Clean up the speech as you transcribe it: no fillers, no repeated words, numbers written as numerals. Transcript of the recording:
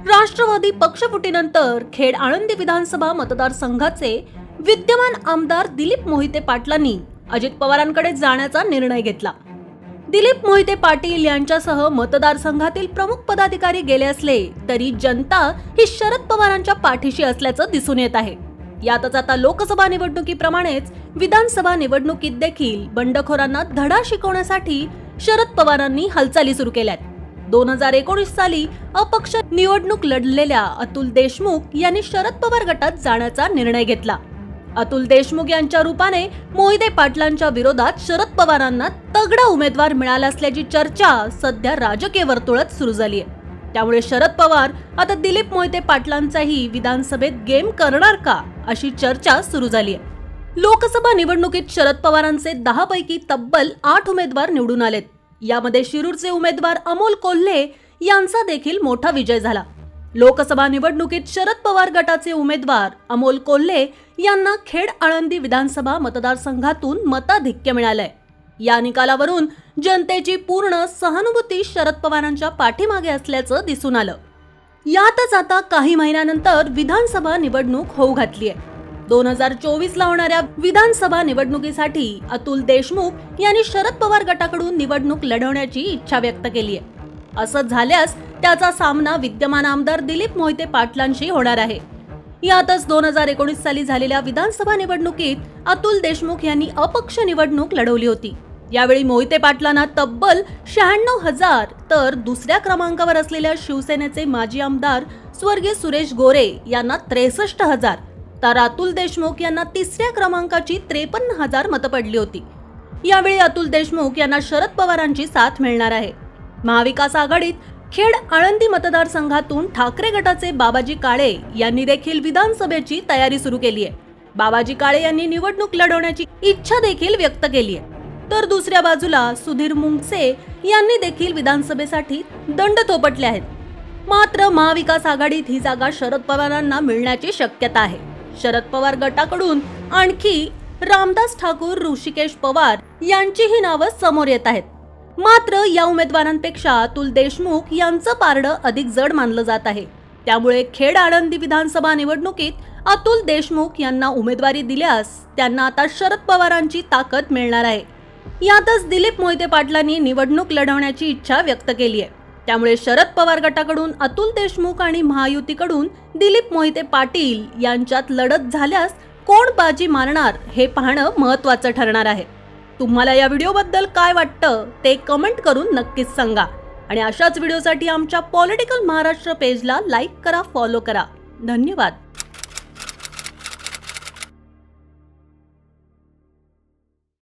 राष्ट्रवादी पक्षफुटीनंतर खेड आळंदी विधानसभा मतदारसंघाचे विद्यमान आमदार दिलीप मोहिते पाटलांनी अजित पवारांकडे जाण्याचा निर्णय घेतला। दिलीप मोहिते पाटील यांच्यासह मतदारसंघातील प्रमुख पदाधिकारी गेले असले तरी जनता ही शरद पवारांच्या पाठीशी असल्याचं दिसून येत आहे। यातच आता लोकसभा निवडणुकीप्रमाणेच विधानसभा निवडणुकीत देखील बंडखोरांना धडा शिकवण्यासाठी शरद पवारांनी हालचाली सुरू केल्यात। 2019 साली अपक्ष निवडणूक लढलेल्या अतुल देशमुख यांनी शरद पवार गटात जाण्याचा निर्णय घेतला। अतुल देशमुख यांच्या रूपाने मोहिते पाटलांच्या विरोधात शरद पवारांना तगडा उमेदवार मिळाला असल्याची चर्चा सध्या राजकीय वर्तुळात सुरू झाली आहे। त्यामुळे शरद पवार आता दिलीप मोहिते पाटलांचाही विधानसभेत गेम करणार का अशी चर्चा सुरू झाली आहे। लोकसभा निवडणुकीत शरद पवारांचे 10 पैकी तब्बल 8 उमेदवार निवडून आलेत। यामध्ये शिरूरचे उमेदवार अमोल कोल्हे यांचा देखील मोठा विजय झाला। लोकसभा निवडणुकीत शरद पवार गटाचे उमेदवार अमोल कोल्हे यांना खेड आळंदी विधानसभा मतदारसंघातून मताधिक्य मिळालंय। या निकालावरून जनतेची पूर्ण सहानुभूती शरद पवारांच्या पाठीमागे असल्याचं दिसून आलं। यातच आता काही महिन्यानंतर विधानसभा निवडणूक होऊ घातली आहे। 2024 ला होणाऱ्या विधानसभा निवडणुकीसाठी अतुल देशमुख यांनी शरद पवार गटाकडून निवडणूक लढवण्याची इच्छा व्यक्त केली आहे। असं झाल्यास त्याचा सामना विद्यमान आमदार दिलीप मोहिते पाटलांशी होणार आहे। यातच 2019 साली झालेल्या विधानसभा निवडणुकीत अतुल देशमुख यांनी अपक्ष निवडणूक लढवली होती। यावेळी मोहिते पाटलांना तब्बल 96,000 तर दुसऱ्या क्रमांकावर असलेल्या शिवसेनेचे माजी आमदार स्वर्गीय सुरेश गोरे यांना 63,000 तर अतुल देशमुख यांना तिसऱ्या क्रमांकाची 53,000 मतं पडली होती। यावेळी अतुल देशमुख यांना शरद पवारांची साथ मिळणार आहे। महाविकास आघाडीत खेड आळंदी मतदारसंघातून ठाकरे गटाचे बाबाजी काळे यांनी देखील विधानसभेची तयारी सुरू केली आहे। बाबाजी काळे यांनी निवडणूक लढवण्याची इच्छा देखील व्यक्त केली आहे। तर दुसऱ्या बाजूला सुधीर मुंगसे यांनी देखील विधानसभेसाठी दंड थोपटले आहेत। मात्र महाविकास आघाडीत ही जागा शरद पवारांना मिळण्याची शक्यता आहे। शरद पवार गटाकडून आणखी रामदास ठाकूर, ऋषिकेश पवार यांचीही नावं समोर येत आहेत। मात्र या उमेदवारांपेक्षा अतुल देशमुख यांचं पारडं अधिक जड मानलं जात आहे। त्यामुळे खेड आळंदी विधानसभा निवडणुकीत अतुल देशमुख यांना उमेदवारी दिल्यास त्यांना आता शरद पवारांची ताकद मिळणार आहे। यातच दिलीप मोहिते पाटलांनी निवडणूक लढवण्याची इच्छा व्यक्त केली आहे। त्यामुळे शरद पवार गटाकडून अतुल देशमुख आणि महायुतीकडून दिलीप मोहिते पाटील यांच्यात लढत झाल्यास कोण बाजी मारणार हे पाहणं महत्त्वाचं ठरणार आहे। तुम्हाला या व्हिडिओबद्दल काय वाटतं ते कमेंट करून नक्कीच सांगा आणि अशाच व्हिडिओसाठी आमच्या पॉलिटिकल महाराष्ट्र पेजला लाईक करा, फॉलो करा। धन्यवाद।